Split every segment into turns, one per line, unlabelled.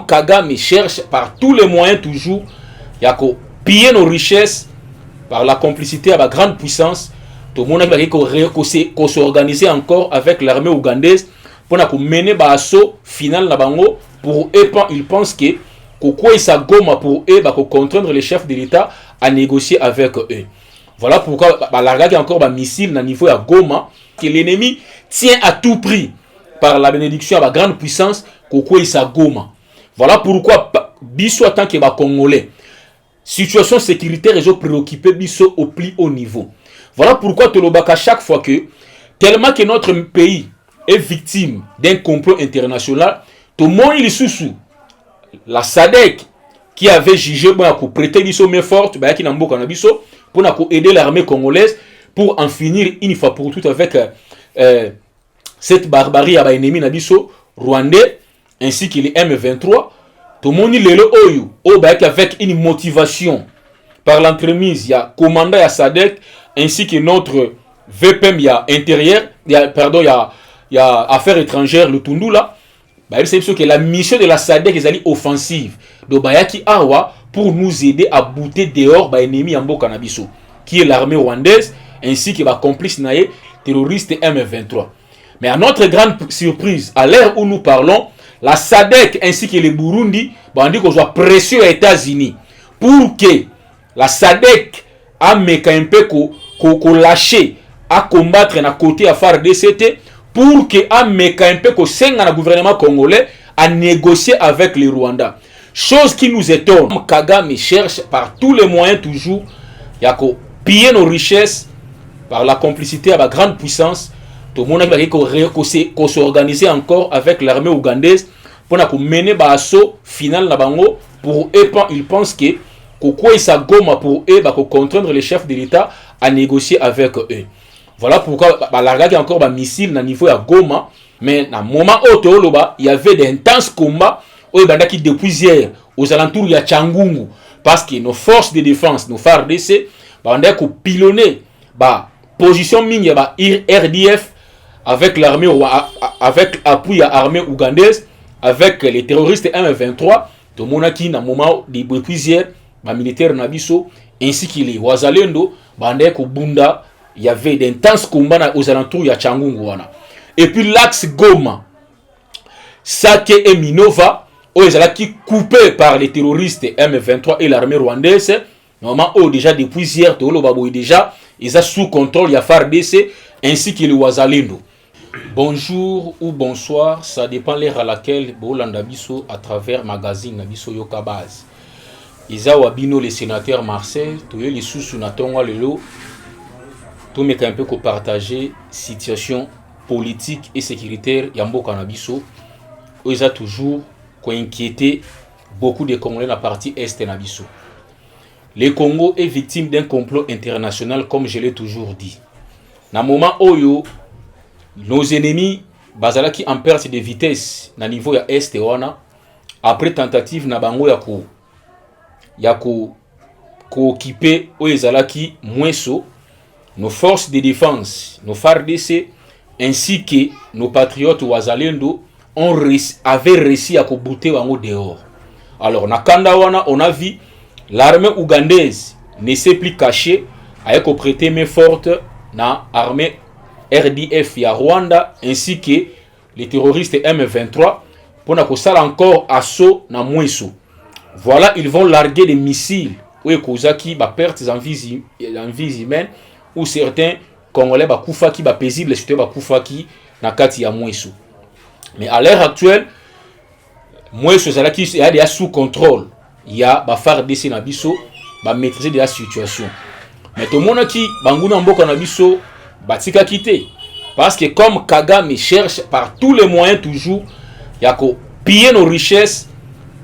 Kagame cherche par tous les moyens toujours à piller nos richesses par la complicité à la grande puissance. Tout le monde a s'organiser encore avec l'armée ougandaise pour mener l'assaut final pour eux. Ils pensent que ça goma pour eux contraindre les chefs de l'État à négocier avec eux. Voilà pourquoi il y a encore un missile à niveau à Goma que l'ennemi tient à tout prix par la bénédiction à la grande puissance ça Goma. Voilà pourquoi biso en tant que Congolais, situation sécuritaire est préoccupée biso au plus haut niveau. Voilà pourquoi Tolobaka chaque fois que tellement que notre pays est victime d'un complot international, tout le monde il sous la SADC qui avait jugé pour prêter biso main forte, qui n'a pas biso pour aider l'armée congolaise pour en finir une fois pour toutes avec cette barbarie à l'ennemi nabiso rwandais ainsi que les M23. Tout le monde est là avec une motivation par l'entremise, il y a commandant à SADC ainsi que notre VPM, il y a intérieur, il y a affaires étrangères, le Tundula. C'est que la mission de la SADC est offensive. Donc, Awa pour nous aider à bouter dehors l'ennemi en Bokanabiso, qui est l'armée rwandaise ainsi que la complice terroriste M23. Mais à notre grande surprise, à l'heure où nous parlons, la SADC ainsi que les Burundi on dit qu'on soit pression aux États-Unis pour que la SADC a un peu qu'on lâcher à combattre à côté à faire DCT pour que a un peu qu'on saigne le gouvernement congolais à négocier avec les Rwandais. Chose qui nous étonne. Kagame cherche par tous les moyens toujours à piller nos richesses par la complicité à la grande puissance. Tout le monde a s'organiser encore avec l'armée ougandaise pour mener l'assaut final pour eux. Ils pensent que ça goma pour eux contraindre les chefs de l'État à négocier avec eux. Voilà pourquoi il y a encore un missile à niveau à Goma. Mais à un moment où il y avait d'intenses combats depuis hier aux alentours de Tchangungu. Parce que nos forces de défense, nos FARDC, ont pilonné la position mine RDF avec l'armée, avec appui à l'armée ougandaise, avec les terroristes M23, de Monaki, dans le moment depuis hier, les militaires Nabiso, ainsi que les Wazalendo, Bunda, il y avait d'intenses combats aux alentours de Tchangungu. Et puis l'axe Goma, Sake et Minova, qui coupé par les terroristes M23 et l'armée rwandaise, normalement, déjà depuis hier, déjà, ils sont sous contrôle, il y a FARDC ainsi que les Wazalendo. Bonjour ou bonsoir, ça dépend l'heure à laquelle Bolanda Bisso à travers magazine Nabiso Yokabaz. Isa Wabino, le sénateur Marcel, tous les sous natonga lelo, tout me un peu que partager situation politique et sécuritaire Yambo Kanabiso. Ils ont toujours inquiété beaucoup de Congolais dans la partie est Nabiso. Le Congo est victime d'un complot international, comme je l'ai toujours dit. Dans le moment où nos ennemis bazalaki en perte de vitesse na niveau ya est wana après tentative na bango ya ko occuper oyezalaki mweso, nos forces de défense, nos FARDC ainsi que nos patriotes wazalendo avaient réussi à bouter bango dehors. Alors na kanda wana on a vu l'armée ougandaise ne s'est plus cachée avec prêter main forte na armée RDF ya Rwanda ainsi que les terroristes M23 pour na encore assaut na Mweso. Voilà, ils vont larguer des missiles ou kozaki ba pertes en vie humaine ou certains Congolais ba kufaki ba paisible surtout ba kufaki na kati ya Mweso. Mais à l'heure actuelle, Mweso zalaki est sous contrôle. Il y a ba FARDC na biso ba maîtriser de la situation. Mais tout le monde qui banguna mboka na biso batika quitté parce que comme Kagame cherche par tous les moyens toujours à piller nos richesses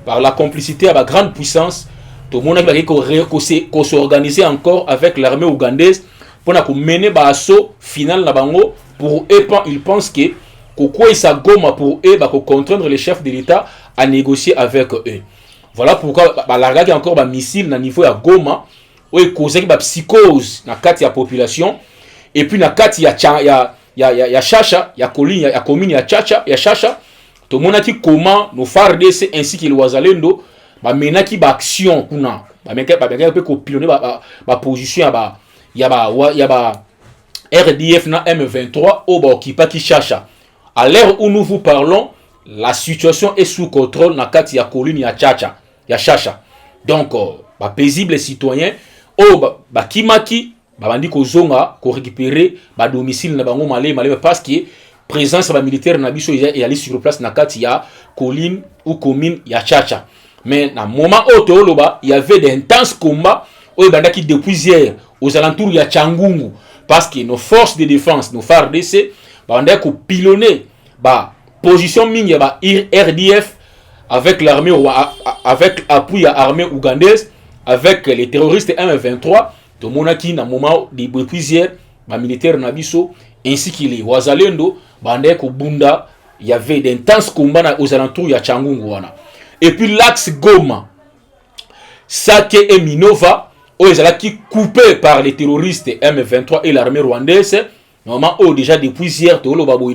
par la complicité à la grande puissance, tout le monde a s'organiser encore avec l'armée ougandaise pour mener l'assaut final pour eux. Ils pensent que ça goma pour eux contraindre les chefs de l'État à négocier avec eux. Voilà pourquoi il y a encore un missile à niveau à Goma où il cause une psychose dans la population. Et puis na kati ya chacha ya commune ya chacha ya chacha to monaki comment nos FARDC ainsi que le Wazalendo ba menaki ba action kuna ba meka pe ko piloner ba position ya ba RDF na M23 au ba okipa Kinshasa. À l'heure où nous vous parlons, la situation est sous contrôle na kati ya colline ya Chacha. Donc ba paisible citoyen au ba kimaki ba bandi ko zonga ko récupérer ba domicile na bango malé parce que présence ba militaire na biso et aller sur place na kati ya colline ou commune ya Chacha. Mais na moment autoloba il y avait d'intenses combats au bandaki depuis hier aux alentours ya Changungu parce que nos forces de défense nos FARDC bandaki ko pilonner ba position mingi ba RDF avec l'armée avec appui à l'armée ougandaise avec les terroristes M23 de monaki na moment depuis hier ba militaire na biso ainsi que les Wazalendo bandaki ko bunda il y avait d'intenses combats aux alentours ya Changungu wana. Et puis l'axe Goma, Sake et Minova, où ils sont coupés par les terroristes M23 et l'armée rwandaise. Normalement, déjà depuis hier,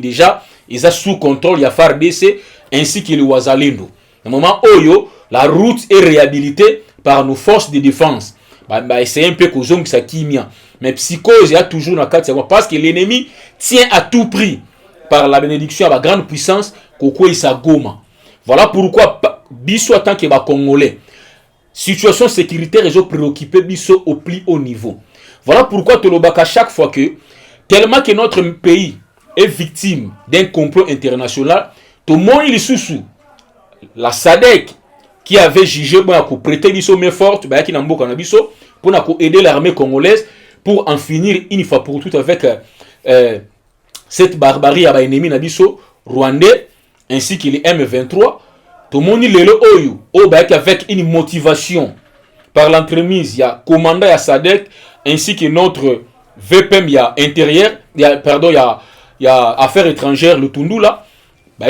déjà, ils sont sous contrôle, il y a FARDC ainsi que le Wazalendo. Normalement, la route est réhabilitée par nos forces de défense. C'est un peu comme ça qui mien. Mais psychose, il y a toujours dans le cadre parce que l'ennemi tient à tout prix par la bénédiction à la grande puissance Koko Issa Goma. Voilà pourquoi biso en tant que Congolais, situation sécuritaire est préoccupée biso au plus haut niveau. Voilà pourquoi Tolobaka chaque fois que tellement que notre pays est victime d'un complot international, tout le monde il sous la SADC qui avait jugé pour prêter biso main forte, qui n'a pas biso pour aider l'armée congolaise pour en finir une fois pour toutes avec cette barbarie à l'ennemi nabiso rwandais ainsi que les M23. Tout le monde est avec une motivation par l'entremise, il y a commandant à SADC ainsi que notre VPM intérieur, il y a affaires étrangères, le Tundula.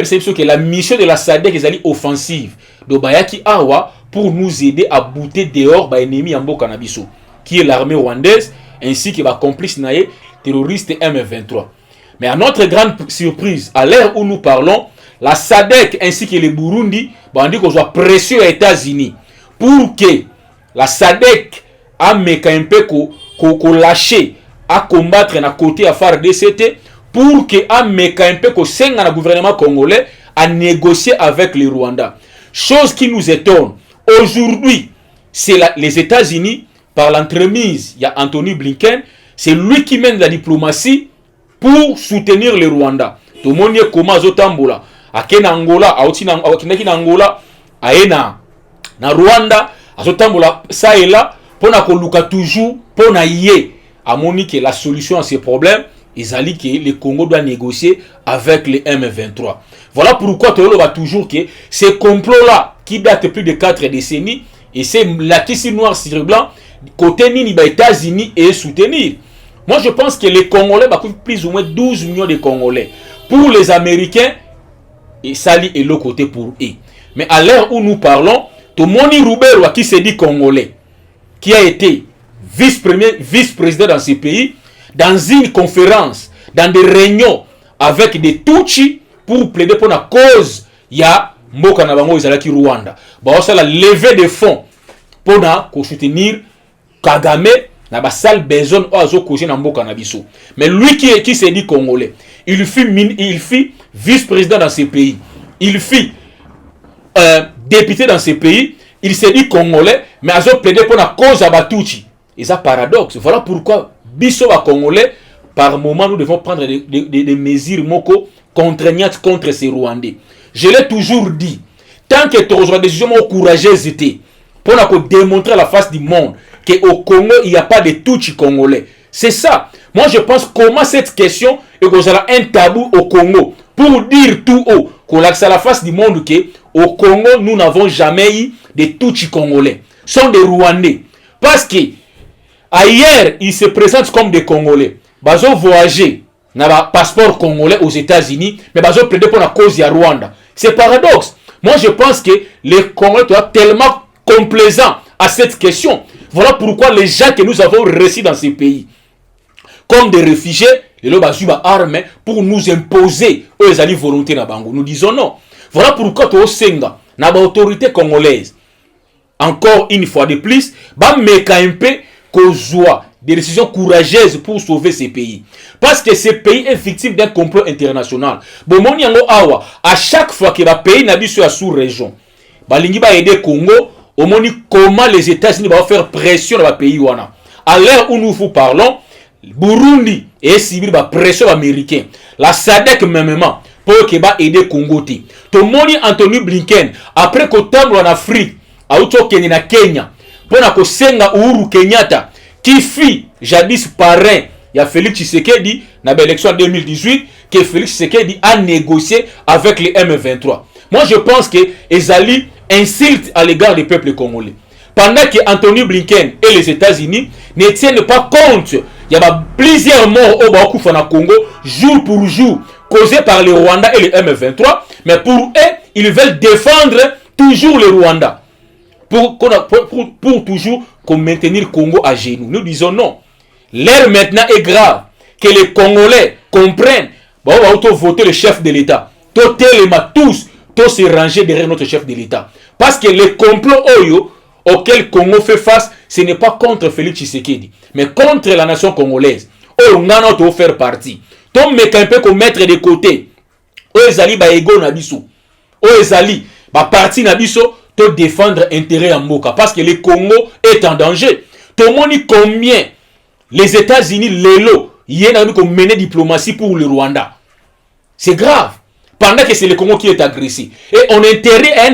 C'est que la mission de la SADC est offensive. Donc, Awa pour nous aider à bouter dehors l'ennemi en Bokanabiso, qui est l'armée rwandaise ainsi que les complices terroristes M23. Mais à notre grande surprise, à l'heure où nous parlons, la SADC ainsi que les Burundi ont dit qu'on soit précieux aux États-Unis pour que la SADC a un peu lâché à combattre à côté à faire DCT pour que a un peu le gouvernement congolais à négocier avec le Rwanda. Chose qui nous étonne. Aujourd'hui, c'est les États-Unis, par l'entremise, il y a Anthony Blinken, c'est lui qui mène la diplomatie pour soutenir le Rwanda. Tout le monde est comme Azotambola. Akena Angola, na Angola, aena na Rwanda, azotambola ça et là, pour na koluka toujours, pour na yé. Amoni que la solution à ces problèmes, ils allaient que le Congo doit négocier avec les M23. Voilà pourquoi tu vois toujours que ces complots-là, qui datent plus de 4 décennies, et c'est la tissue noir sur blanc, côté ni États-Unis et soutenir. Moi je pense que les Congolais, plus ou moins 12 millions de Congolais. Pour les Américains, et Sali est l'autre côté pour eux. Mais à l'heure où nous parlons, Tomoni Roubero qui s'est dit congolais, qui a été vice-président dans ce pays, dans une conférence, dans des réunions avec des Tutsis pour plaider pour la cause, il y a Mboka Nabango Izalaki Rwanda. Bah ça la levée de fonds pour soutenir Kagame na ba sale besoin ozo causer na Mboka Nabiso. Mais lui qui s'est dit congolais, il fut vice-président dans ce pays. Il fut député dans ce pays. Il s'est dit congolais, mais il a plaidé pour la cause à Batuchi. Et ça paradoxe. Voilà pourquoi, biso à congolais, par moment, nous devons prendre des mesures moko contraignantes contre ces Rwandais. Je l'ai toujours dit. Tant que tu as des décisions courageuses, pour démontrer à la face du monde qu'au Congo, il n'y a pas de Tutsi congolais. C'est ça. Moi, je pense comment cette question est qu'on a un tabou au Congo pour dire tout haut qu'on a à la face du monde qu'au Congo, nous n'avons jamais eu de Tutsi congolais. Ce sont des Rwandais. Parce que ailleurs, ils se présentent comme des Congolais. Ils ont voyagé, ils ont un passeport congolais aux États-Unis, mais ils ont plaidé pour la cause de Rwanda. C'est paradoxe. Moi, je pense que les Congolais sont tellement complaisants à cette question. Voilà pourquoi les gens que nous avons reçus dans ces pays, comme des réfugiés, ils ont armes pour nous imposer eux volonté na bango. Nous disons non. Voilà pourquoi tu senga na ba autorité congolaise. Encore une fois de plus, ba meka un peu kozwa des décisions courageuses pour sauver ces pays. Parce que ce pays est victime d'un complot international. Bon, mon yango awa, à chaque fois que le pays n'a sur la sous-région, balingi ba aider Congo, au moni comment les États-Unis vont faire pression dans le pays wana. À l'heure où nous vous parlons, Burundi et subir la pression américaine. La SADC même pour que ba aider Congo ti. To moni Anthony Blinken après qu'on tombe en Afrique, à auto Kenya Kenya, pour na ko senga Uhuru Kenyatta qui fit jadis parrain, il y a Félix Tshisekedi dans l'élection 2018 que Félix Tshisekedi a négocié avec les M23. Moi je pense que Ezali insulte à l'égard des peuples congolais. Pendant que Anthony Blinken et les États-Unis ne tiennent pas compte, il y a plusieurs morts au Bakoufana Congo jour pour jour causés par les Rwandais et les M23, mais pour eux, ils veulent défendre toujours le Rwanda. Pour toujours maintenir le Congo à genoux. Nous disons non. L'heure maintenant est grave. Que les Congolais comprennent. Bon, on va voter le chef de l'État. Tous se ranger derrière notre chef de l'État. Parce que le complot auquel le Congo fait face, ce n'est pas contre Félix Tshisekedi, mais contre la nation congolaise. On a faire partie. Tom me un peu mettre de côté. Ezali ba ego na biso. Ezali ba parti na biso. Défendre intérêt en Moka parce que le Congo est en danger. Tout le monde combien les États-Unis, l'élo, y a mené diplomatie pour le Rwanda. C'est grave. Pendant que c'est le Congo qui est agressé. Et on intérêt à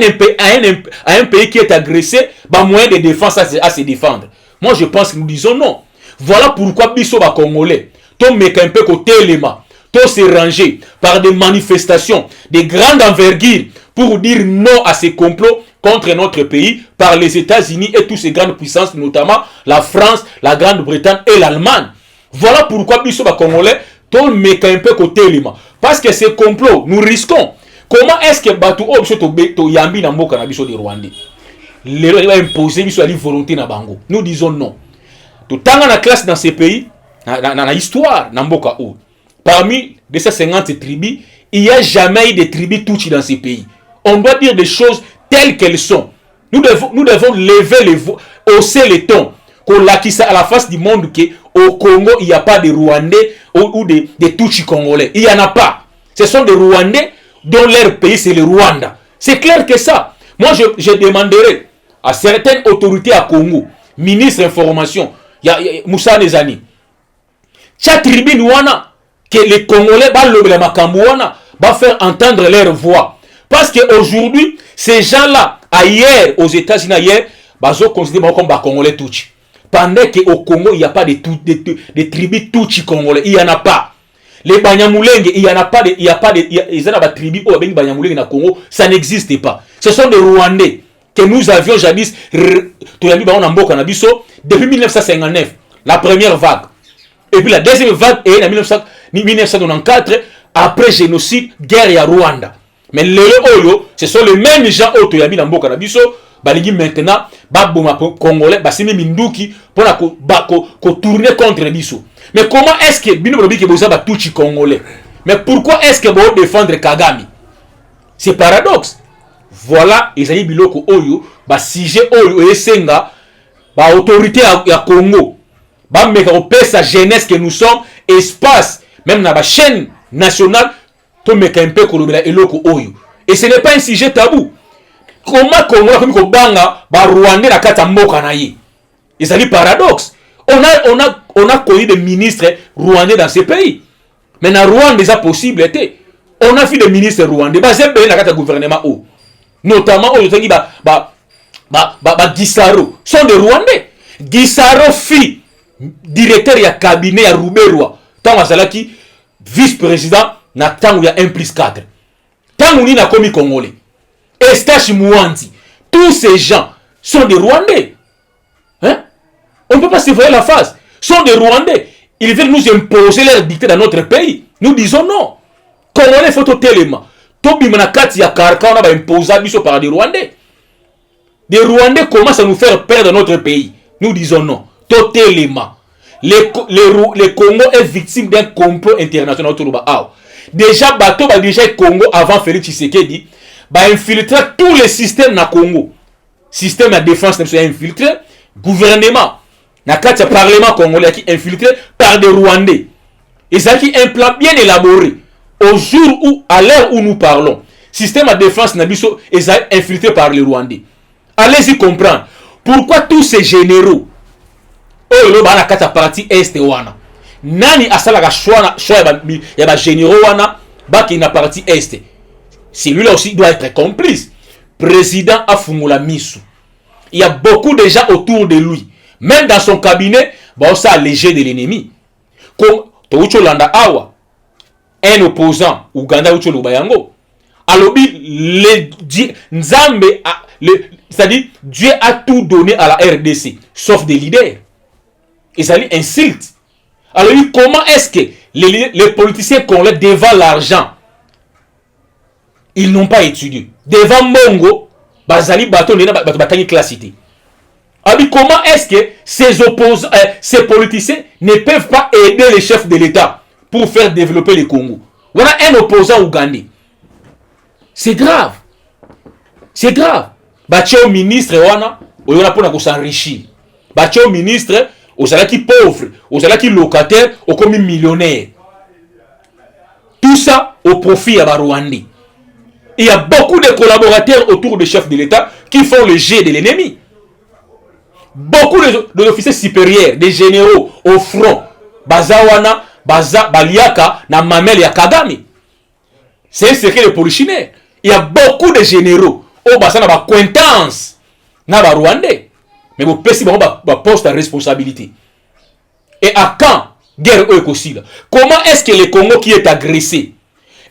un pays qui est agressé, bah moyen de défense à se défendre. Moi je pense que nous disons non. Voilà pourquoi Bisso va Congolais. Tout met un peu côté élément. Tout se ranger par des manifestations de grande envergure pour dire non à ces complots contre notre pays par les États-Unis et toutes ces grandes puissances, notamment la France, la Grande-Bretagne et l'Allemagne. Voilà pourquoi nous sommes Congolais, tout met un peu côté élément. Parce que ces complots, nous risquons. Comment est-ce que Batu Obso Yambi na Mboka na biso de Rwanda? Les gens vont imposer la volonté na bango. Nous disons non. Tout temps dans la classe dans ces pays, dans la histoire na Mboka ou parmi 250 tribus, il n'y a jamais eu de tribus touchées dans ces pays. On doit dire des choses telles qu'elles sont. Nous devons lever les voix, hausser les tons, qu'on l'acquisse à la face du monde qu'au Congo, il n'y a pas de Rwandais ou des Tutsis congolais. Il n'y en a pas. Ce sont des Rwandais dont leur pays, c'est le Rwanda. C'est clair que ça. Moi, je demanderai à certaines autorités à Congo, ministre information, Moussa Nezani, chaque tribune wana, que les Congolais, va faire entendre leur voix. Parce qu'aujourd'hui, ces gens-là, ailleurs, aux États-Unis, ailleurs, ils considèrent comme des Congolais Tutsis. Pendant qu'au Congo, il n'y a pas de tribus Tutsis congolais. Il n'y en a pas. Les Banyamulenge, il n'y en a pas. Il y a des tribus au Banyamulenge au Congo. Ça n'existe pas. Ce sont des Rwandais que nous avions jadis, depuis 1959, la première vague. Et puis la deuxième vague est en 1994, après génocide, guerre à Rwanda. Mais les Oyo, ce sont les mêmes gens qui ont mis dans Mboka Nabiso, baligi maintenant, baboma congolais, basimi minduki, pour tourner contre Nabiso. Mais comment est-ce que Bino Robi que vous avez touché congolais? Mais pourquoi est-ce que vous défendre Kagame? C'est paradoxe. Voilà, ils ont biloko Oyo, ba sujet Oyo et Senga, ba autorité à Congo, ba meka sa jeunesse que nous sommes, espace, même dans la chaîne nationale. Et ce n'est pas un sujet tabou. Comment Congo banga ba Rwanda na kata mboka na ye? C'est un paradoxe. On a connu des ministres rwandais dans ces pays. Mais dans Rwanda c'est possible était. On a vu des ministres rwandais ba zembe na kata gouvernement o. Notamment au tangi ba Gisaro sont des Rwandais. Gisaro fi directeur ya cabinet ya Ruberwa. Tant azalaki vice-président na tangu ya 1+4. Tangu ni na komi congolais. Estache Mouanzi. Tous ces gens sont des Rwandais. Hein? On ne peut pas se voir la face. Sont des Rwandais. Ils veulent nous imposer leur dictée dans notre pays. Nous disons non. Congolais faut totalement. Tobi manakati ya karka on va imposer biso par des Rwandais. Des Rwandais commencent à nous faire perdre notre pays. Nous disons non. Totalement. Le Congo est victime d'un complot international autour de Déjà, bateau déjà Congo avant Félix Tshisekedi, infiltrer tous les systèmes na Congo. Système de défense est infiltré, gouvernement, na kati parlement congolais qui est infiltré par des Rwandais. Et ça qui est un plan bien élaboré. Au jour où, à l'heure où nous parlons, système de défense nabiso est infiltré par les Rwandais. Allez-y comprendre. Pourquoi tous ces généraux, oh le bana kata partie est wana, nani asala ka choix ya ba généraux wana ba qui na partie est. Celui-là aussi doit être complice. Président Afungula Misu. Il y a beaucoup de gens autour de lui. Même dans son cabinet, bah, on s'est allégé de l'ennemi. Comme Toucho Landa Awa, un opposant, Ouganda Ucho Lubayango. Alobi, c'est-à-dire, Dieu a tout donné à la RDC, sauf des leaders. Et ça lui insulte. Alors, comment est-ce que les politiciens congolais devant l'argent, ils n'ont pas étudié. Devant Mongo, Bazali Baton Batani classité. Comment est-ce que ces opposants, ces politiciens ne peuvent pas aider les chefs de l'État pour faire développer le Congo? Voilà un opposant ougandais. C'est grave. C'est grave. Baché au ministre, on a pour s'enrichir. Baché au ministre, aux salaires qui pauvres, aux salaires qui locataires, aux commis millionnaires. Tout ça au profit à Rwandais. Il y a beaucoup de collaborateurs autour des chefs de l'État qui font le jet de l'ennemi. Beaucoup d'officiers supérieurs, des généraux au front, Bazawana, Baliaka, na Mamel ya Kagame. C'est un secret de polichinelle. Il y a beaucoup de généraux au bassin na acquaintance na ba Rwandais. Mais vous pouvez poste à responsabilité. Et à quand guerre eux comment est-ce que le Congo qui est agressé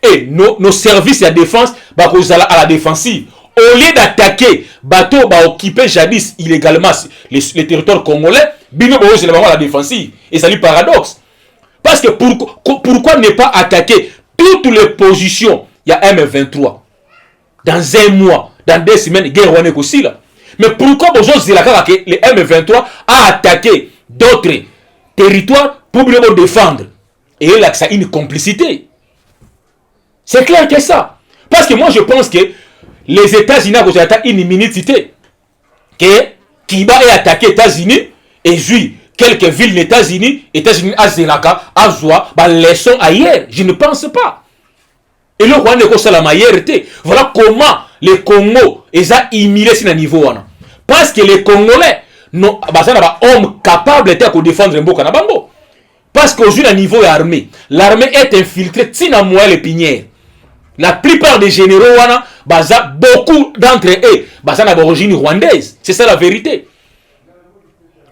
et nos services de défense à la défensive, au lieu d'attaquer bateau occupé jadis illégalement les territoires congolais, bino c'est à la défensive. Et ça lui paradoxe. Parce que pourquoi ne pas attaquer toutes les positions? Il y a M23. Dans un mois, dans 2 semaines, guerre rwandais aussi là. Mais pourquoi les M23 a attaqué d'autres territoires pour nous défendre? Et là, ça a une complicité. C'est clair que ça. Parce que moi, je pense que les États-Unis ont une immunité. Que Kiba est attaqué les États-Unis et joue quelques villes des États-Unis, à Zelaka, à Zoua, leçon ailleurs. Je ne pense pas. Et le Rwanda est la majorité. Voilà comment les Congo est immunés sur le niveau. Parce que les Congolais n'ont pas d'hommes capables de défendre un beau Kanabango. Parce qu'aujourd'hui, le niveau est armé. L'armée est infiltrée, tina moelle et pinière. La plupart des généraux, beaucoup d'entre eux, ont d'origine rwandaise. C'est ça la vérité.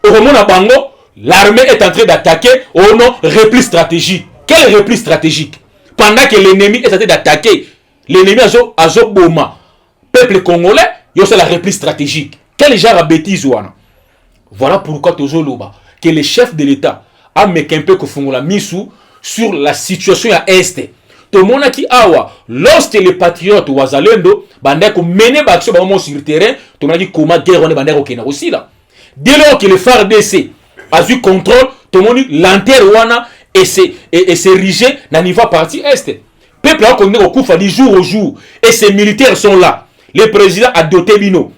Au moment où l'armée est en train d'attaquer au nom repli stratégique. Quel repli stratégique? Pendant que l'ennemi est en train d'attaquer, l'ennemi a Zoboma, peuple congolais, il y a la repli stratégique. Quel genre de bêtise? Voilà pourquoi que les chefs de l'État a mis un peu que Misu sur la situation à Est. Tout le monde qui a lorsque les patriotes ou Wazalendo bandeko mené l'action sur le terrain, tout le monde dit comment guerre on est bandeko kena aussi là. Dès lors que le FARDC a eu contrôle, tout le monde dit l'anterwana et c'est rigé dans le niveau partie Est. Peuple a connu au coup du jour au jour et ces militaires sont là. Le président a doté Bino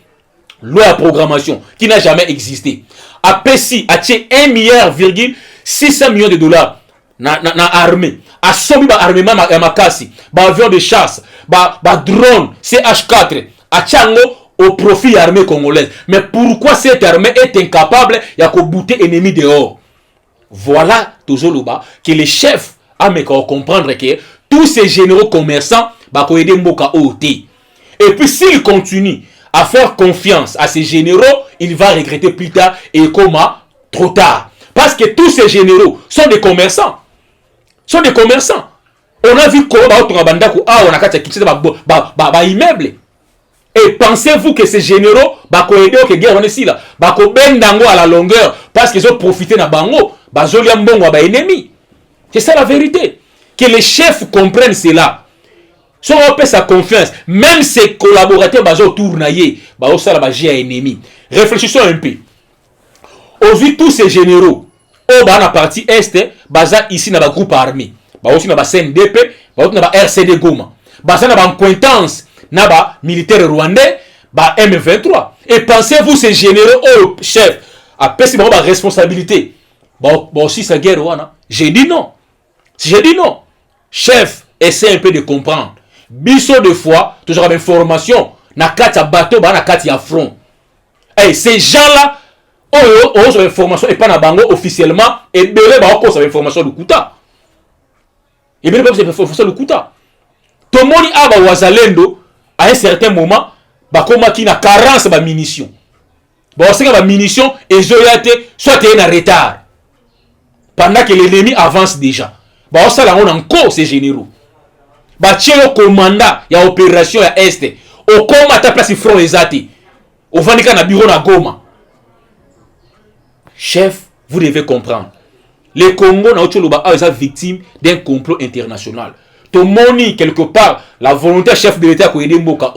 loi de programmation qui n'a jamais existé. A PESI a tué 1,6 milliard de dollars na armée. A somme armement à Makasi, avion de chasse, drone CH4, a Tchango au profit armée congolaise. Mais pourquoi cette armée est incapable de bouter ennemi dehors? Voilà toujours que les chefs a comprendre que tous ces généraux commerçants vont aider Mboka OT. Et puis s'il continue à faire confiance à ces généraux, il va regretter plus tard et comment trop tard. Parce que tous ces généraux sont des commerçants. On a vu comment on a immeuble. Et pensez-vous que ces généraux vont aider au guerre ici là, vont bendango à la longueur parce qu'ils ont profité na bango, ennemi. C'est ça la vérité. Que les chefs comprennent cela. Si on peut sa confiance, même ses collaborateurs autour naïe, ça la ennemi. Réfléchissons un peu. Aujourd'hui tous ces généraux au bas la partie est, baza ici dans le groupe armé, aussi dans le CNDP, dans le RCD Goma, baza dans l'acquaintance, naba militaire rwandais ba M23 et pensez-vous ces généraux au chef a pesi ba responsabilité bon aussi sa guerre wana j'ai dit non chef essaie un peu de comprendre biso de fois toujours avec information na kati ya bateau ba na kati ya front et ces gens là ont information et pas na bango officiellement et belé ba ko sa information de kuta et belé ba information de kuta tomoni aba wazalendo à un certain moment bakoma ki na carence ba munitions bon c'est que ba munitions et zoyate soit est en retard pendant que l'ennemi avance déjà ba ça là on encore ces généraux ba tielo commandant ya opération ya est au koma ta place front ezati au vandika na bureau na Goma. Chef, vous devez comprendre. Le Congo n'a pas victime d'un complot international. Tout le monde, quelque part, la volonté chef de l'État de Mboka.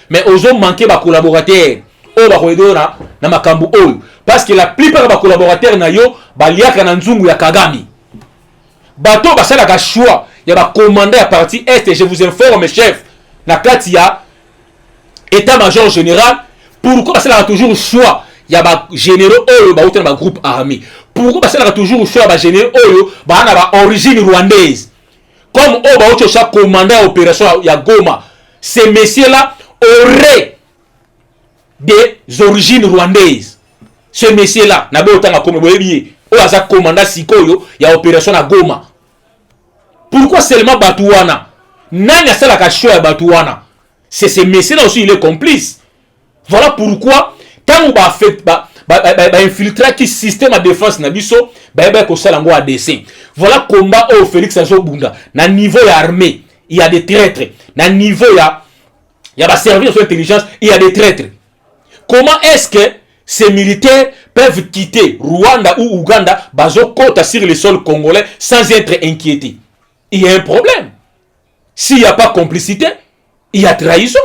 Mais aux hommes manqué de collaborateurs. Parce que la plupart des collaborateurs sont ya Kagami. Bato basala choix. Il y a un commandant à partie Est. Je vous informe, chef. Na Katia, état-major général. Pourquoi parce qu'il y a toujours le choix? Il y a des généraux qui ont un groupe armé. Pourquoi parce qu'il y a toujours le choix? Il y a des généraux qui ont origine rwandaise. Comme chaque commandant d'opération à Goma, ces messieurs-là auraient des origines rwandaises. Ces messieurs-là, il y a un commandant Sikoyo, il y a opération à Goma. Pourquoi seulement Batouana? Nani a la choix à Batouana? C'est ces messieurs-là aussi, il est complice. Voilà pourquoi, quand on va infiltrer qui système de défense nabiso, à dessin. Voilà combat au Félix Azobunda. Na niveau de l'armée, il y a des traîtres. Na niveau il y a des services d'intelligence, il y a des traîtres. Comment est-ce que ces militaires peuvent quitter Rwanda ou Ouganda, bazokota sur le sol congolais sans être inquiétés? Il y a un problème. S'il n'y a pas complicité, il y a trahison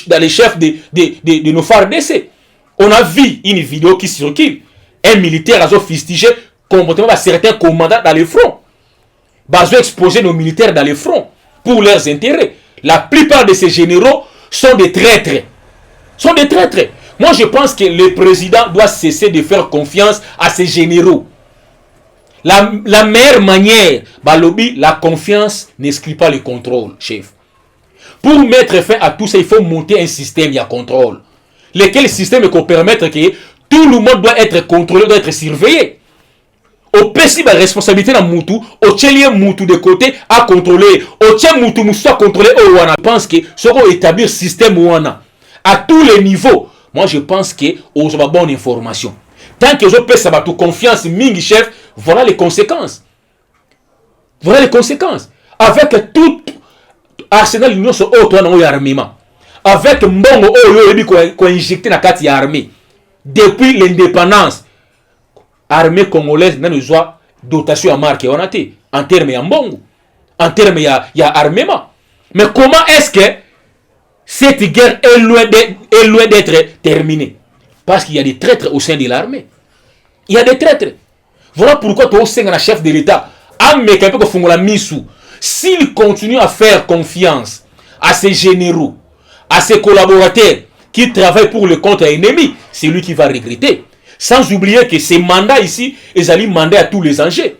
dans les chefs de nos FARDC. On a vu une vidéo qui circule. Un militaire a fustigé comportement à certains commandants dans les fronts. Ils ont exposé nos militaires dans les fronts pour leurs intérêts. La plupart de ces généraux sont des traîtres. Moi, je pense que le président doit cesser de faire confiance à ces généraux. La meilleure manière, la confiance n'exclut pas le contrôle, chef. Pour mettre fin à tout ça, il faut monter un système de contrôle. Lequel système peut permettre que tout le monde doit être contrôlé, doit être surveillé. Au PC, la responsabilité dans Moutou, au tchelien Moutou de côté à contrôler, au tchelien Moutou soit contrôlé au Wana. Je pense que ce qu'on établir système Wana à tous les niveaux. Moi, je pense que on a bonne information. Tant que je peux savoir toute confiance, Mingi chef, voilà les conséquences. Voilà les conséquences. Avec tout arsenal l'union sur autre armement. Avec Mbongo qu'on injecté dans la armée. Depuis l'indépendance, l'armée congolaise n'a pas dotation à marque en termes de Mbongo, en termes de armement. Mais comment est-ce que cette guerre est loin d'être terminée? Parce qu'il y a des traîtres au sein de l'armée. Il y a des traîtres. Voilà pourquoi tu es un chef de l'État. S'il continue à faire confiance à ses généraux, à ses collaborateurs qui travaillent pour le contre-ennemi, c'est lui qui va regretter. Sans oublier que ces mandats ici, ils allaient demander à tous les enjeux.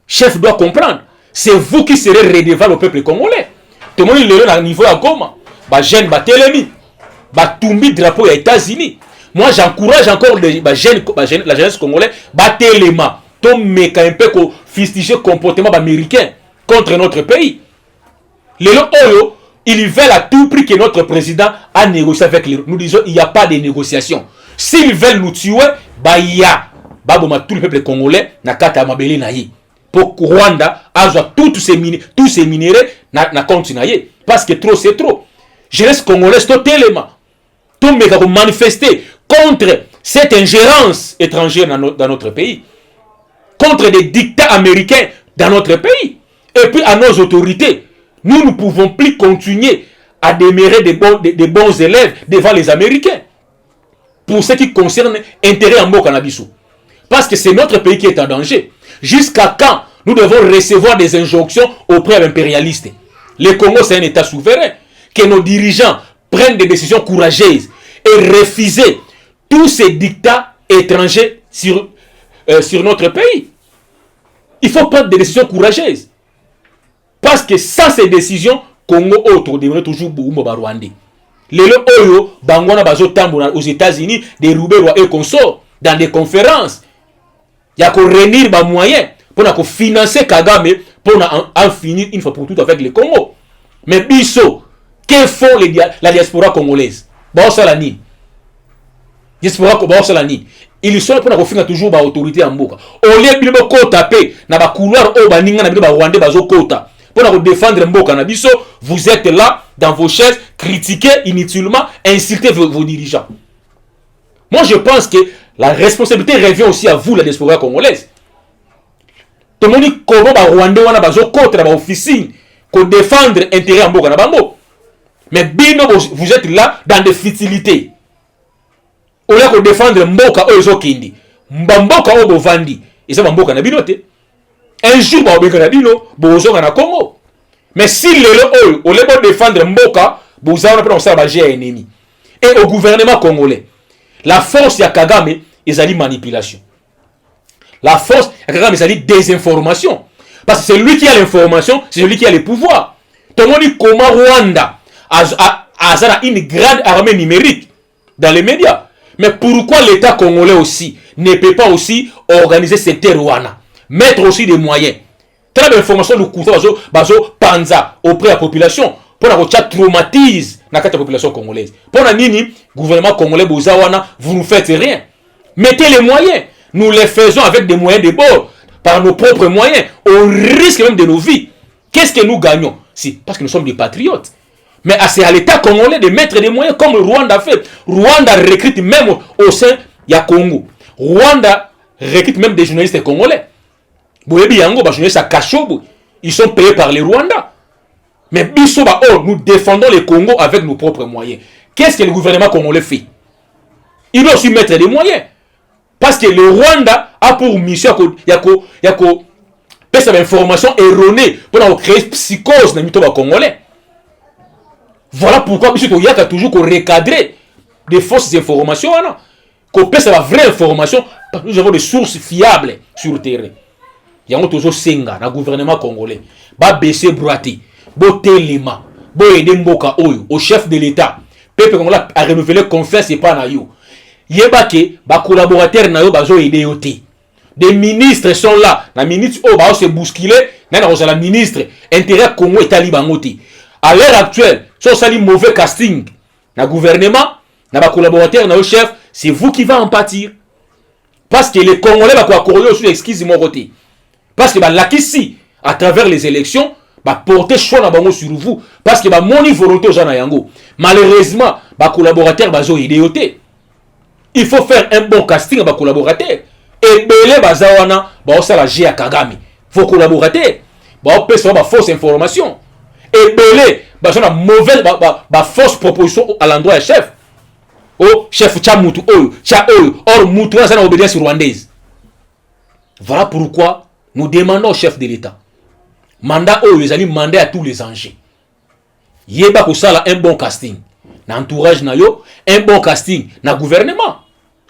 Chef doit comprendre. C'est vous qui serez redevable au peuple congolais. Tout le monde est à niveau à Goma. Jeune Batelemi. Tumbi drapeau aux États-Unis. Moi, j'encourage encore la jeunesse congolaise. Batelema. Tombe un peu qu'on fustige le comportement américain contre notre pays. Ils veulent à tout prix que notre président a négocié avec les... Nous disons, il n'y a pas de négociation. S'ils veulent nous tuer, il y a tout le peuple congolais na kata mabele na yi. Pour Rwanda, avoir tous ces minéraux na compte na yi. Parce que trop c'est trop. Jeunesse congolaise, tout élément. Tout le monde manifester contre cette ingérence étrangère dans notre pays. Contre des dictats américains dans notre pays. Et puis à nos autorités. Nous ne pouvons plus continuer à demeurer des bons élèves devant les Américains. Pour ce qui concerne l'intérêt en Mokanabiso. Parce que c'est notre pays qui est en danger. Jusqu'à quand nous devons recevoir des injonctions auprès d'impérialistes? Le Congo, c'est un État souverain que nos dirigeants prennent des décisions courageuses et refuser tous ces dictats étrangers sur notre pays. Il faut prendre des décisions courageuses. Parce que sans ces décisions, Congo autre devrait toujours Boumba Rwandais. Les Oyo, Bangwana Bazo Tambo aux États-Unis, des Roubaix et consorts, dans des conférences. Il y a qu'on réunir des moyens pour financer Kagame, pour en finir une fois pour toutes avec les Congo. Mais Bisso, que font la diaspora congolaise? Bon, ça la nie. Diaspora, bon, ça la nie. Ils sont pour finir toujours par autorité en Mboka. Au lieu de me taper, dans le couloir, au baninga, dans le Rwandais, Bazo Kota. Pour défendre Mboka Nabiso, vous êtes là, dans vos chaises, critiquez inutilement, insultez vos dirigeants. Moi, je pense que la responsabilité revient aussi à vous, la diaspora congolaise. Tout le monde dit comment les Rwandais ont contre la officine, pour défendre l'intérêt en Mboka Nabambo. Mais Bino, vous êtes là dans des futilités. Au lieu de défendre Mboka Ozokindi, Mboka Obovandi, et ça Mboka Nabinote. Un jour, vous avez un Congo. Mais si les gens, au lieu de défendre Mboka, vous avez un ennemi. Et au gouvernement congolais, la force de Kagame, ils ont manipulation. La force de Kagame, ils ont désinformation. Parce que c'est lui qui a l'information, c'est lui qui a le pouvoir. Tout le monde dit comment Rwanda a une grande armée numérique dans les médias. Mais pourquoi l'État congolais aussi ne peut pas aussi organiser cette Rwanda? Mettre aussi des moyens. Très bien information de couteau bazo panza auprès de la population pour que ça traumatise la population congolaise. Pour la nini gouvernement congolais bozawana, vous ne faites rien. Mettez les moyens. Nous les faisons avec des moyens de bord, par nos propres moyens, au risque même de nos vies. Qu'est-ce que nous gagnons? Si parce que nous sommes des patriotes. Mais c'est à l'État congolais de mettre des moyens comme le Rwanda fait. Rwanda recrute même au sein du Congo. Rwanda recrute même des journalistes congolais. Ils sont payés par les Rwandais. Mais nous défendons le Congo avec nos propres moyens. Qu'est-ce que le gouvernement congolais fait? Il doit aussi mettre des moyens. Parce que le Rwanda a pour mission faire des informations erronées pour créer une psychose dans les Congolais. Voilà pourquoi il y a toujours recadrer des fausses informations. Qu'on peut la vraie information. Nous avons des sources fiables sur le terrain. Il y a toujours senga dans le gouvernement congolais. Ba baisser broati, bo telema, bo aider Mboka Oyo, au chef de l'État. Peuple congolais a renouvelé confiance et pas na yo. Yebake, ba collaborateurs na yo bazo aider yote. Des ministres sont là. Na ministre o ba se bousculer, na la ministre intérêt Congo et talibangote. À l'heure actuelle, si ça mauvais casting na gouvernement, na ba collaborateurs na yo chef, c'est vous qui va en pâtir. Parce que les Congolais va corriger sur excuse mon côté. Parce que là ici, à travers les élections, porter choix sur vous. Parce que mon volonté aux gens yango. Malheureusement, collaborateurs bazo idéoté. Il faut faire un bon casting à collaborateurs. Et belé bazawana, ça la G à Kagame. Vos collaborateurs, peut se faire fausse information. Et belé, une mauvaise, fausse proposition à l'endroit du chef. Oh, chef Tchamutu, or Moutou, ça n'a obédience rwandaise. Voilà pourquoi nous demandons au chef de l'État. Mandat les amis mandat à tous les enjeux. Yeba ko sala un bon casting. Dans l'entourage na yo, un bon casting dans le gouvernement.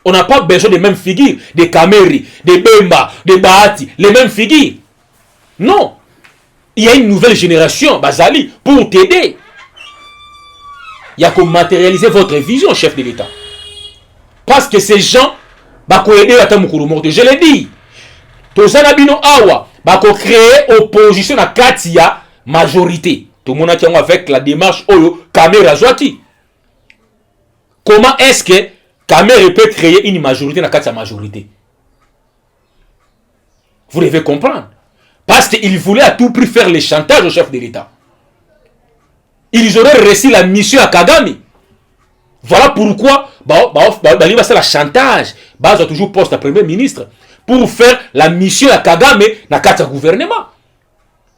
On n'a pas besoin des mêmes figures, des Kameri, des Bemba, des Bahati, les mêmes figures. Non. Il y a une nouvelle génération, Bazali, pour t'aider. Il y a qu'à matérialiser votre vision, chef de l'État. Parce que ces gens, je l'ai dit, Tozanabino Awa, créer opposition à Katia majorité. Tout le monde a avec la démarche Oyo Kamera Zwaki. Comment est-ce que Kamera peut créer une majorité dans Katia majorité? Vous devez comprendre. Parce qu'il voulait à tout prix faire le chantage au chef de l'État. Ils auraient réussi la mission à Kagame. Voilà pourquoi c'est la chantage. Ils ont toujours poste à Premier ministre pour faire la mission à Kagame dans le gouvernement.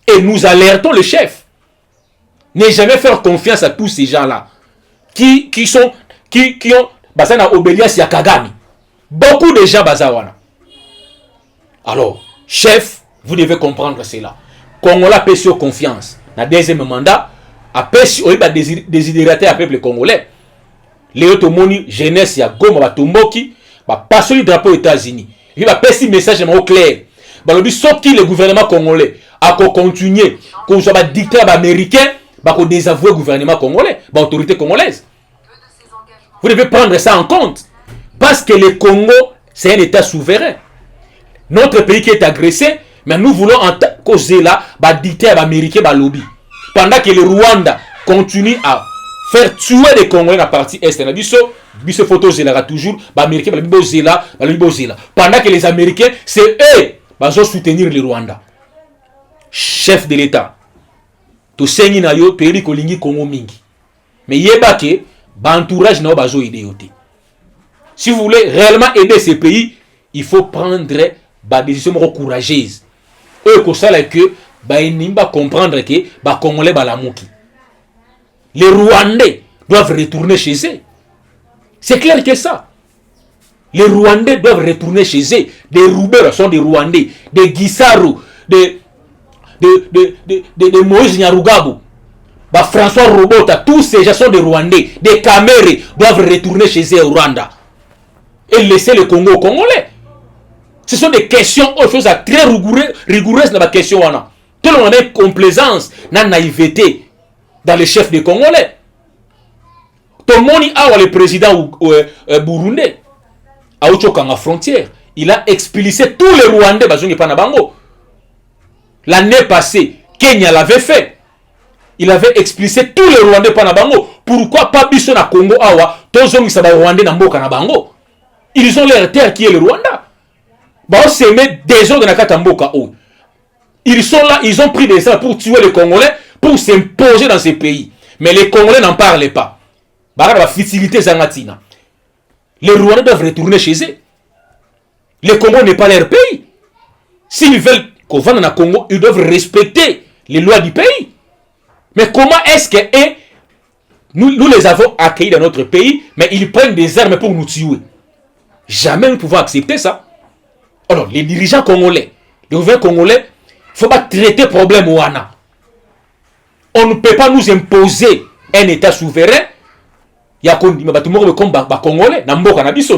Et nous alertons le chef. Ne jamais faire confiance à tous ces gens-là qui ont obéissance à Kagame. Beaucoup de gens bazawana. Alors, chef, vous devez comprendre cela. Congola peut sur confiance. Dans le deuxième mandat, apesi oyiba désidératé à peuple congolais. Les tomoni jeunesse ya Goma batomboki ba pasoli drapeau aux États-Unis. Il va passer message au clair. Balobi soki le gouvernement congolais a continuer qu'on soit dictateur américain, ba ko désavouer gouvernement congolais, ba autorité congolaise. Vous devez prendre ça en compte parce que le Congo c'est un état souverain. Notre pays qui est agressé, mais nous voulons en causer là ba dictateur américain ba lobby. Pendant que le Rwanda continue à faire tuer les Congolais dans la partie est, na biso photo zela toujours ba américain ba bibo zela. Pendant que les Américains c'est eux ba soutenir le Rwanda. Chef de l'État. To sengi na yo pays kolingi Congo mingi. Mais yeba ke ba entourage na ba zo aider yote. Si vous voulez réellement aider ces pays, il faut prendre ba décision courageuse. Eux ko sala que ba inimba comprendre que ba Congolais ba la muki. Les Rwandais doivent retourner chez eux. C'est clair que ça. Les Rwandais doivent retourner chez eux. Des Roubers sont des Rwandais. Des Gisaru, des Moïse Nyarugabo, François Robota, tous ces gens sont des Rwandais. Des Kamere doivent retourner chez eux au Rwanda. Et laisser le Congo aux Congolais. Ce sont des questions, choses très rigoureuses dans la question. Tout le monde a complaisance, naïveté dans les chefs des Congolais. Tout le monde a le président burundais à la frontière. Il a expulsé tous les Rwandais. L'année passée, Kenya l'avait fait. Il avait expulsé tous les Rwandais Panabango. Pourquoi pas Bisso na Congo awa tozongi sa ba Rwandais na mboka na bango? Ils ont leur terre qui est le Rwanda. Ba semé désordre na kata mboka o. Ils sont là, ils ont pris des armes pour tuer les Congolais, pour s'imposer dans ces pays. Mais les Congolais n'en parlent pas. La facilité zangatina. Les Rwandais doivent retourner chez eux. Le Congo n'est pas leur pays. S'ils veulent qu'on vende dans le Congo, ils doivent respecter les lois du pays. Mais comment est-ce que nous les avons accueillis dans notre pays, mais ils prennent des armes pour nous tuer? Jamais nous pouvons accepter ça. Alors, les dirigeants congolais, les gouvernements congolais, il ne faut pas traiter le problème au Wana. On ne peut pas nous imposer un État souverain. Il y a des Congolais.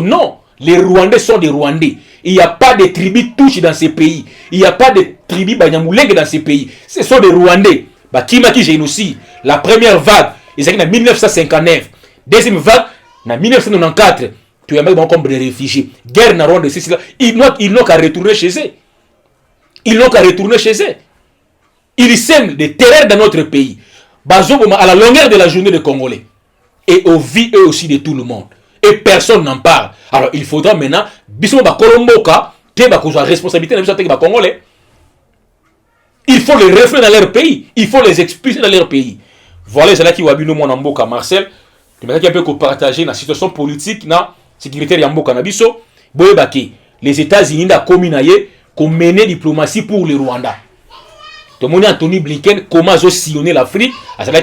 Non. Les Rwandais sont des Rwandais. Il n'y a pas de tribus touches dans ces pays. Il n'y a pas de tribus banyamulenge dans ces pays. Ce sont des Rwandais. Kimaki génocide. La première vague, ils étaient en 1959. Deuxième vague, en 1994. Tu as même comme des réfugiés. Guerre dans Rwanda, ils n'ont qu'à retourner chez eux. Ils n'ont qu'à retourner chez eux. Ils sèment des terreurs dans notre pays. À la longueur de la journée des Congolais. Et aux vies eux aussi de tout le monde. Et personne n'en parle. Alors il faudra maintenant, responsabilité de Congolais. Il faut les refléter dans leur pays. Il faut les expulser dans leur pays. Voilà, c'est là qui wabino mon amboka Marcel. Tu m'as dit un peu que partager la situation politique, la sécurité yamboka nabiso. Les États-Unis ont commis qu'on menait diplomatie pour le Rwanda. Tout le monde Anthony Blinken comment ils ont sillonné l'Afrique. C'est là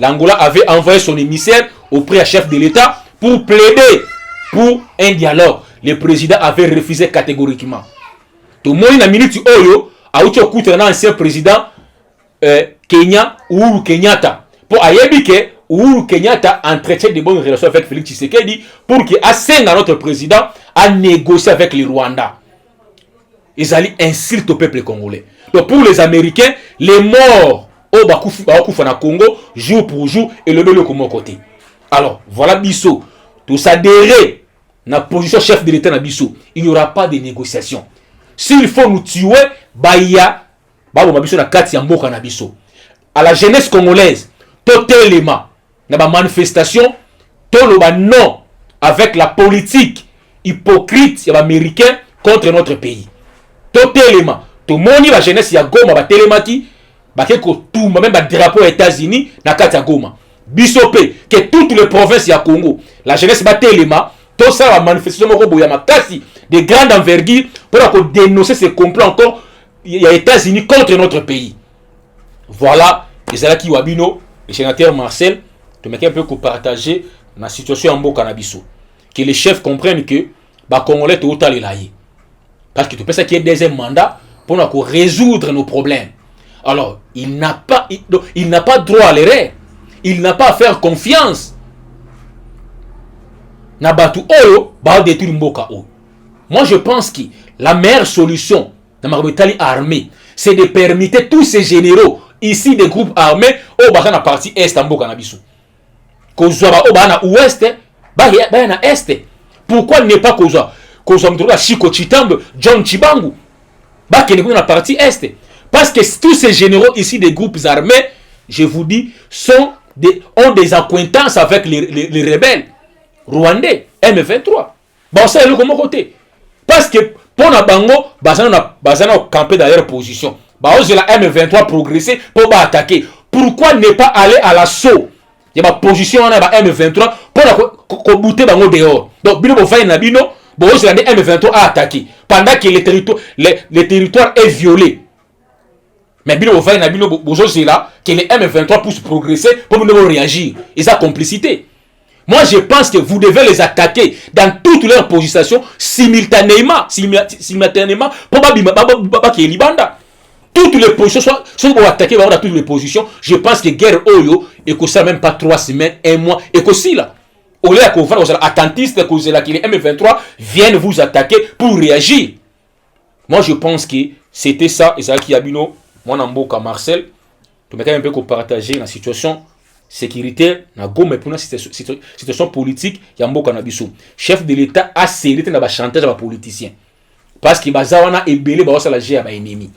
l'Angola avait envoyé son émissaire auprès du chef de l'État pour plaider pour un dialogue. Le président avait refusé catégoriquement. Tout le monde a minute oyo a eu un ancien président Kenya Uhuru Kenyatta pour ayebi que Uhuru Kenyatta entretient de bonnes relations avec Félix Tshisekedi pour que Asenga notre président a négocié avec les Rwandais. Ils allaient insulter au peuple congolais. Donc pour les Américains, les morts au Bakoufa Congo jour pour jour et le de comme côté. Alors voilà Bissot. Tout ça derrière la position chef de l'État na Bissot. Il n'y aura pas de négociation. S'il faut nous tuer, Baya, Bissot na kati yamboka na Bissot. À la jeunesse congolaise, tout élément, na ba manifestation, tout le non avec la politique hypocrite américain contre notre pays. Tout élément, tout le monde la jeunesse ya Goma ba télémati, ba keko tout même ba drapeau aux États-Unis na kati ya Goma. Bisopé que toutes les provinces ya Congo, la jeunesse ba téléma, tout ça la manifestation moko boya makasi de grande envergure pour dénoncer ces complots encore il y a États-Unis contre notre pays. Voilà, et c'est là qui wabino, le sénateur Marcel, tu m'as un peu partager la situation en Mboka Nabiso. Que les chefs comprennent que les Congolais sont autant les laïcs. Parce que tu penses qu'il y a un deuxième mandat pour résoudre nos problèmes. Alors, il n'a pas droit à l'erreur. Il n'a pas à faire confiance. Nabatu Oyo, ba détruire Mboka Oyo. Moi, je pense que la meilleure solution dans ma armée, c'est de permettre tous ces généraux ici des groupes armés au la partie est en Mboka Nabisu. Kozwa au bana ouest, ba na est. Pourquoi ne pas Kozwa? Kozwa mtorola Chiko Chitambe, John Chibangu. Ba kene na partie est. Parce que tous ces généraux ici des groupes armés, je vous dis, ont des acquaintances avec les rebelles rwandais, M23. Bon, ça est le comment côté. Parce que pour la bango, bazana camper dans leur position. Bah, la M23 progresser pour attaquer. Pourquoi ne pas aller à l'assaut? Il y a ma position on a M23 pour bouter bango dehors. Donc, bino bo fay na bino, bo la M23 a attaqué pendant que le territoire est violé. Mais bino bo fay na bino bo là que les M23 puissent progresser pour nous réagir. Et ça complicité. Moi, je pense que vous devez les attaquer dans toutes leurs positions simultanément pour que Libanda. Toutes les positions, si vous attaquez dans toutes les positions, je pense que guerre Oyo, et que ça même pas 3 semaines, 1 mois, et que si là, au lieu que vous êtes attentiste, que les M23 viennent vous attaquer pour réagir. Moi, je pense que c'était ça, et ça qui a bino, moi, Namboka Marcel, tu m'as quand même un peu partager la situation sécuritaire na gome pour une situation politique ya mboka na biso. Chef de l'État a serré na ba chantage ba politicien parce que bazawana ebele ba la gère ba ennemi.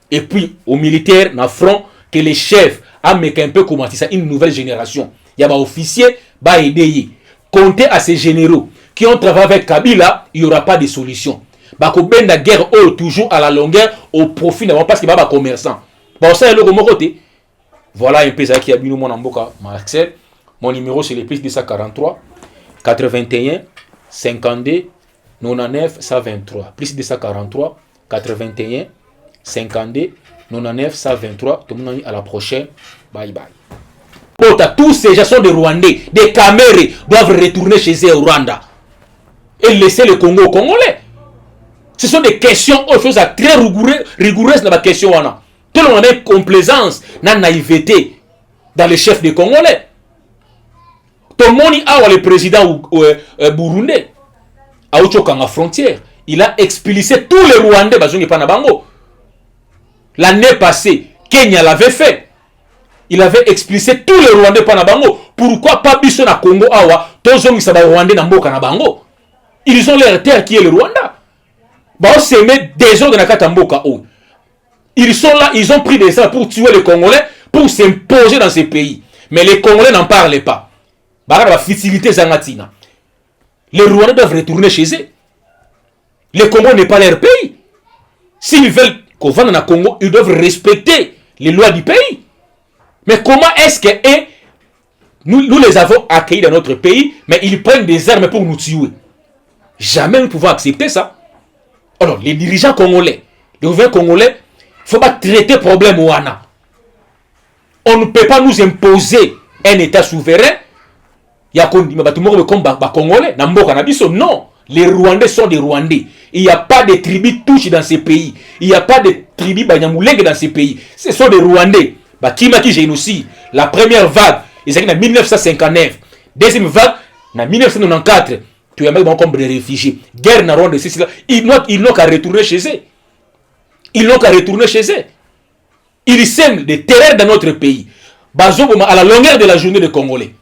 Et puis aux militaires na front que les chefs a un peu commencé ça une nouvelle génération. Ya ba officiers ba aider. Comptez à ces généraux qui ont travaillé avec Kabila, il y aura pas de solution. Ba ko benda guerre toujours à la longueur au profit d'avant parce que ba commerçant. Bon ça est le côté. Voilà un peu ça qui a bien mon Namboka Marcel. Mon numéro c'est le plus 243 81 52 99 123. Plus 243 81 52 99 123. Tout le monde à la prochaine. Bye bye. Tous ces gens sont des Rwandais, des Camérés doivent retourner chez eux au Rwanda et laisser le Congo aux Congolais. Ce sont des questions, choses très rigoureuses dans la question. Tout le monde a complaisance, na naïveté dans les chefs des Congolais. Tout le monde a le président burundais à Ochokanga frontière. Il a expulsé tous les Rwandais bazongi pa na bango. L'année passée, Kenya l'avait fait. Il avait expulsé tous les Rwandais pa na bango. Pourquoi pas biso na Congo awa tozongi sa ba Rwandais na mboka na bango? Ils ont leur terre qui est le Rwanda. Ba s'aimer des ordres na kata mboka o. Ils sont là, ils ont pris des armes pour tuer les Congolais, pour s'imposer dans ces pays. Mais les Congolais n'en parlent pas. Les Rwandais doivent retourner chez eux. Le Congo n'est pas leur pays. S'ils veulent qu'on vende dans le Congo, ils doivent respecter les lois du pays. Mais comment est-ce que nous les avons accueillis dans notre pays, mais ils prennent des armes pour nous tuer? Jamais nous pouvons accepter ça. Alors, les dirigeants congolais, les gouvernements congolais, il ne faut pas traiter problème au Wana. On ne peut pas nous imposer un État souverain. Il y a comme Congolais, non. Les Rwandais sont des Rwandais. Il n'y a pas de tribus touches dans ces pays. Il n'y a pas de tribus Banyamulenge dans ces pays. Ce sont des Rwandais. Kimaki génocide. La première vague, ils sont en 1959. Deuxième vague, en 1994. Tu as même comme des réfugiés. Guerre dans Rwanda, ils n'ont qu'à retourner chez eux. Ils n'ont qu'à retourner chez eux. Ils sèment des terreurs dans notre pays. À la longueur de la journée des Congolais.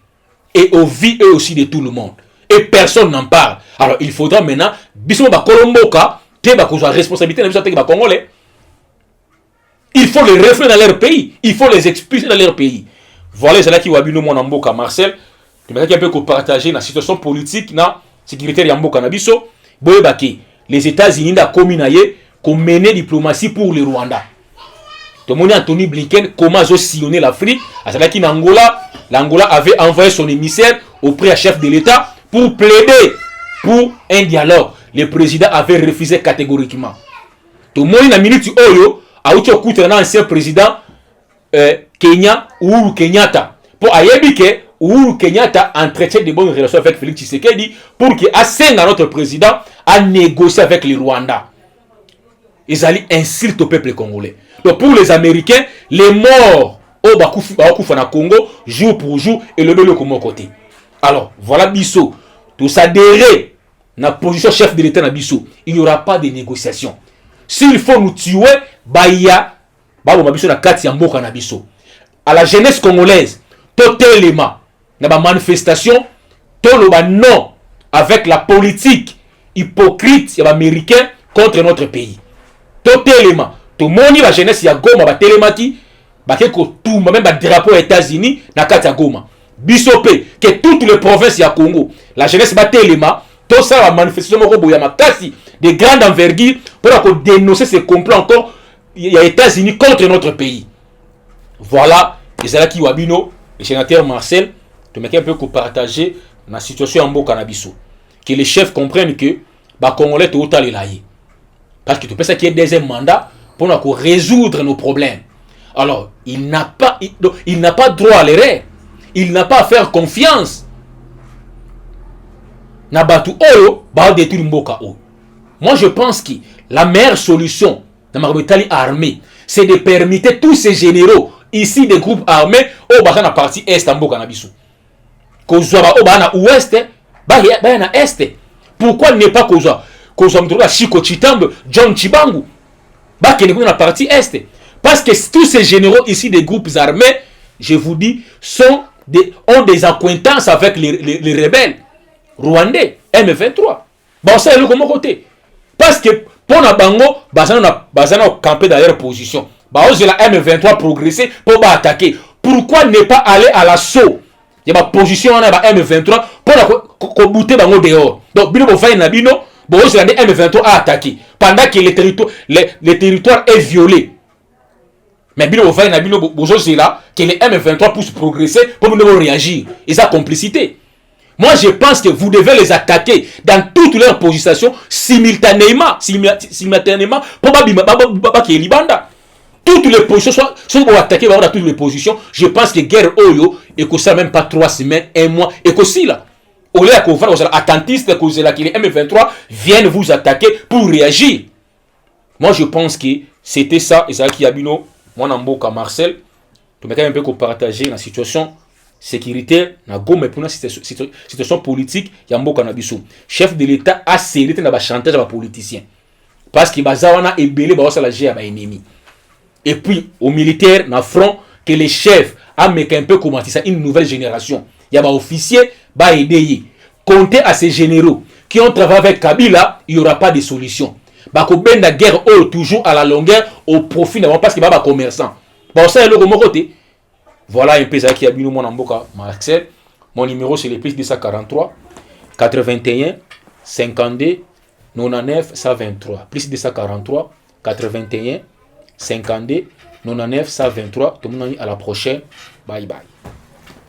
Et aux vies eux aussi de tout le monde. Et personne n'en parle. Alors il faudra maintenant, responsabilité de Congolais. Il faut les refaire dans leur pays. Il faut les expulser dans leur pays. Voilà, c'est là qui va bien mon Mboka Marcel. Tu m'as dit un peu que partager la situation politique, la sécurité de Mboka Nabiso. Les États-Unis ont communaillé qu'on menait diplomatie pour le Rwanda. Tout le monde Anthony Blinken comment sillonner l'Afrique. À cela qu'en Angola, l'Angola avait envoyé son émissaire auprès du chef de l'État pour plaider pour un dialogue. Le président avait refusé catégoriquement. Tout le monde a minute oyo a eu un ancien président Kenya Uhuru Kenyatta pour ayebike Uhuru Kenyatta entretient de bonnes relations avec Félix Tshisekedi pour qu'il assène à notre président à négocier avec le Rwanda. Ils allaient insulter au peuple congolais. Donc pour les Américains, les morts au Bakoufa na Congo, jour pour jour, et le bel comme côté. Alors, voilà Bissot. Tout s'adhérer na position chef de l'État na Bissot. Il n'y aura pas de négociation. S'il faut nous tuer, Baya, Bissot na kati ya mboka na Bissot. À la jeunesse congolaise, totalement, na ba manifestation, toloba non avec la politique hypocrite ya américain contre notre pays. Totalement. Tout le monde, la jeunesse ya Goma, ba telemaki, ba keko tout, même ba drapeau États-Unis, na kati ya Goma. Bissopé, que toutes les provinces ya Congo, la jeunesse ba telemaki, tout ça va manifester de grande envergure pour dénoncer ce complot encore il y a États-Unis contre notre pays. Voilà, les Alaki Wabino, le sénateur Marcel, tu m'as un peu partager la situation en Bokanabiso. Que les chefs comprennent que les Congolais sont autant les laïcs. Parce que tu penses qu'il y a un deuxième mandat pour résoudre nos problèmes. Alors, il n'a pas droit à l'erreur. Il n'a pas à faire confiance. Nabatu Oyo, ba détruire Mboka Oyo. Moi, je pense que la meilleure solution dans ma armée, c'est de permettre tous ces généraux ici des groupes armés au Bakana partie est en Mboka Nabiso. Kozwa au Bana ouest, Bana est. Pourquoi ne pas Kozwa Mdrola Chiko Chitambe, John Chibangu, Bakene na partie est. Parce que tous ces généraux ici des groupes armés, je vous dis, ont des acquaintances avec les rebelles rwandais, M23. Bon, ça est le côté. Parce que pour la bango, bazana campé dans leur position. Baoz la M23 progresser pour attaquer. Pourquoi ne pas aller à l'assaut? Il y a ma position en M23 pour bouter bango dehors. Donc bino bofay na bino, baoz la M23 a attaqué pendant que le territoire est violé. Mais bino bofay na bino bozo là que les M23 poussent progresser pour nous réagir. Et ça complicité. Moi, je pense que vous devez les attaquer dans toutes leurs positions simultanément pour que Libanda. Toutes les positions sont pour attaquer dans toutes les positions. Je pense que guerre Oyo et que ça même pas 3 semaines, 1 mois et que si là, au lieu que vous attentiste que les M23 viennent vous attaquer pour réagir. Moi, je pense que c'était ça. Et ça qui a bino, moi Namboka Marcel, tu m'as un peu partager la situation sécuritaire na Goma pour une situation politique ya mboka na biso. Chef de l'État a cédé na ba chantage ba politicien parce que bazawana ebele ba osala gérer ba ennemi. Et puis aux militaires na front que les chefs a meké un peu commencer ça une nouvelle génération. Ya ba officiers ba aider. Comptez à ces généraux qui ont travaillé avec Kabila, il y aura pas de solution. Ba ko benda guerre toujours à la longueur au profit parce que ba commerçant. Ba ça le côté. Voilà un peu ça qui a bien mon amboka Marcel. Mon numéro c'est le plus 243 81 52 99 123. Plus 243 81 52 99 123. Tout le monde à la prochaine. Bye bye.